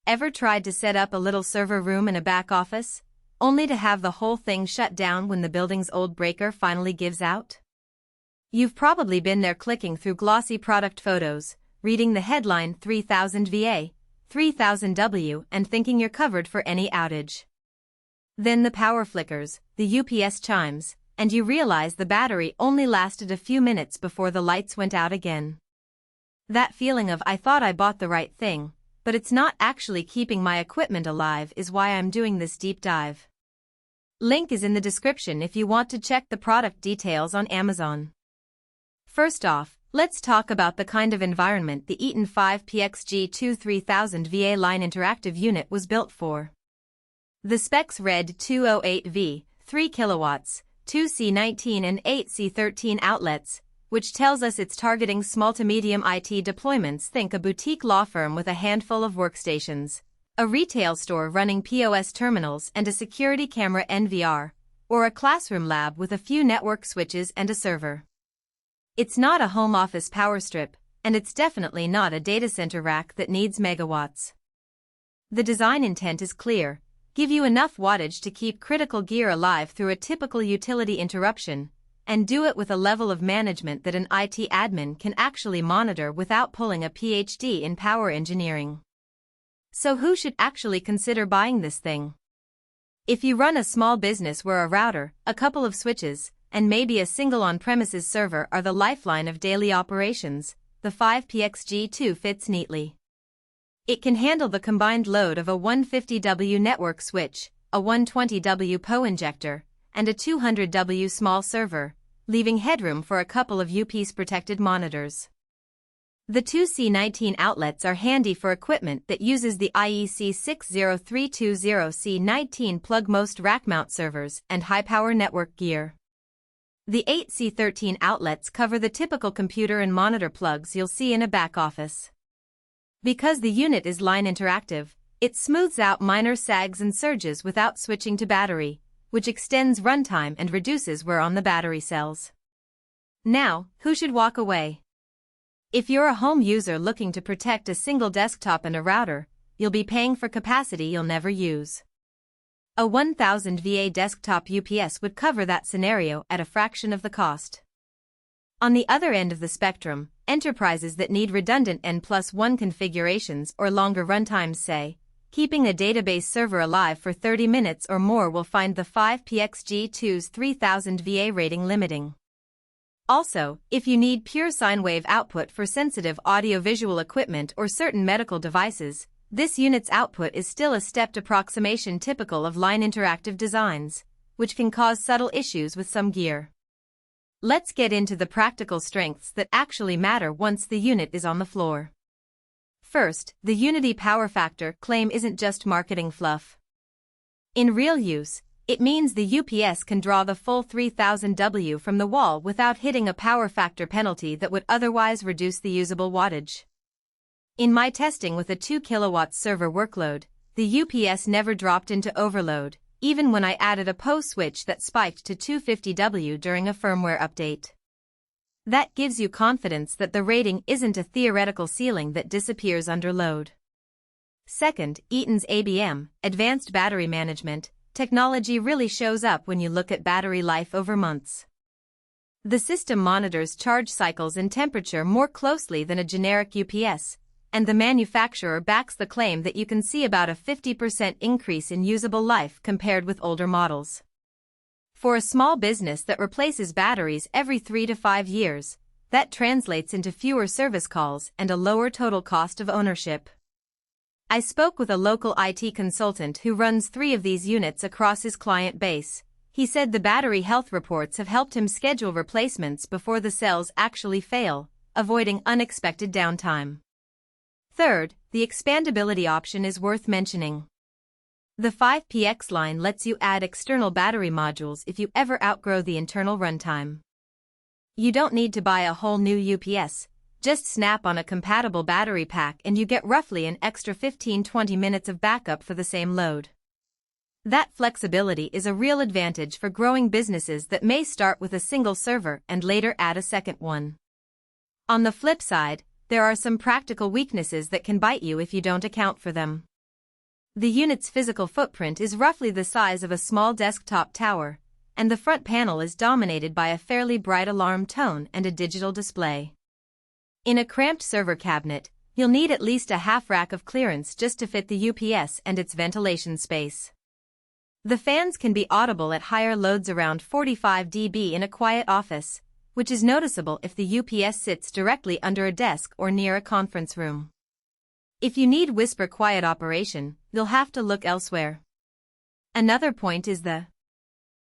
Ever tried to set up a little server room in a back office, only to have the whole thing shut down when the building's old breaker finally gives out? You've probably been there clicking through glossy product photos, reading the headline 3000VA 3000W and thinking you're covered for any outage. Then the power flickers, the UPS chimes, and you realize the battery only lasted a few minutes before the lights went out again. That feeling of "I thought I bought the right thing, but it's not actually keeping my equipment alive" is why I'm doing this deep dive. Link is in the description if you want to check the product details on Amazon. First off, let's talk about the kind of environment the EATON 5PX G2 3000VA line interactive unit was built for. The specs read 208V, 3 kilowatts, 2C19 and 8C13 outlets, which tells us it's targeting small to medium IT deployments. Think a boutique law firm with a handful of workstations, a retail store running POS terminals and a security camera NVR, or a classroom lab with a few network switches and a server. It's not a home office power strip, and it's definitely not a data center rack that needs megawatts. The design intent is clear: give you enough wattage to keep critical gear alive through a typical utility interruption, and do it with a level of management that an IT admin can actually monitor without pulling a PhD in power engineering. So who should actually consider buying this thing? If you run a small business where a router, a couple of switches, and maybe a single on-premises server are the lifeline of daily operations, the 5PX G2 fits neatly. It can handle the combined load of a 150W network switch, a 120W PO injector, and a 200W small server, leaving headroom for a couple of UPS-protected monitors. The 2C19 outlets are handy for equipment that uses the IEC 60320C19 plug. Most rack-mount servers and high-power network gear. The 8C13 outlets cover the typical computer and monitor plugs you'll see in a back office. Because the unit is line interactive, it smooths out minor sags and surges without switching to battery, which extends runtime and reduces wear on the battery cells. Now, who should walk away? If you're a home user looking to protect a single desktop and a router, you'll be paying for capacity you'll never use. A 3000VA desktop UPS would cover that scenario at a fraction of the cost. On the other end of the spectrum, enterprises that need redundant N+1 configurations or longer runtimes, say, keeping a database server alive for 30 minutes or more, will find the 5PX G2's 3000VA rating limiting. Also, if you need pure sine wave output for sensitive audiovisual equipment or certain medical devices, this unit's output is still a stepped approximation typical of line interactive designs, which can cause subtle issues with some gear. Let's get into the practical strengths that actually matter once the unit is on the floor. First, the Unity power factor claim isn't just marketing fluff. In real use, it means the UPS can draw the full 3000W from the wall without hitting a power factor penalty that would otherwise reduce the usable wattage. In my testing with a 2 kilowatt server workload, the UPS never dropped into overload, even when I added a PO switch that spiked to 250W during a firmware update. That gives you confidence that the rating isn't a theoretical ceiling that disappears under load. Second, EATON's ABM, Advanced Battery Management, technology really shows up when you look at battery life over months. The system monitors charge cycles and temperature more closely than a generic UPS, and the manufacturer backs the claim that you can see about a 50% increase in usable life compared with older models. For a small business that replaces batteries every 3 to 5 years, that translates into fewer service calls and a lower total cost of ownership. I spoke with a local IT consultant who runs 3 of these units across his client base. He said the battery health reports have helped him schedule replacements before the cells actually fail, avoiding unexpected downtime. Third, the expandability option is worth mentioning. The 5PX line lets you add external battery modules if you ever outgrow the internal runtime. You don't need to buy a whole new UPS, just snap on a compatible battery pack and you get roughly an extra 15-20 minutes of backup for the same load. That flexibility is a real advantage for growing businesses that may start with a single server and later add a second one. On the flip side, there are some practical weaknesses that can bite you if you don't account for them. The unit's physical footprint is roughly the size of a small desktop tower, and the front panel is dominated by a fairly bright alarm tone and a digital display. In a cramped server cabinet, you'll need at least a half rack of clearance just to fit the UPS and its ventilation space. The fans can be audible at higher loads around 45 dB in a quiet office, which is noticeable if the UPS sits directly under a desk or near a conference room. If you need whisper quiet operation, you'll have to look elsewhere. Another point is the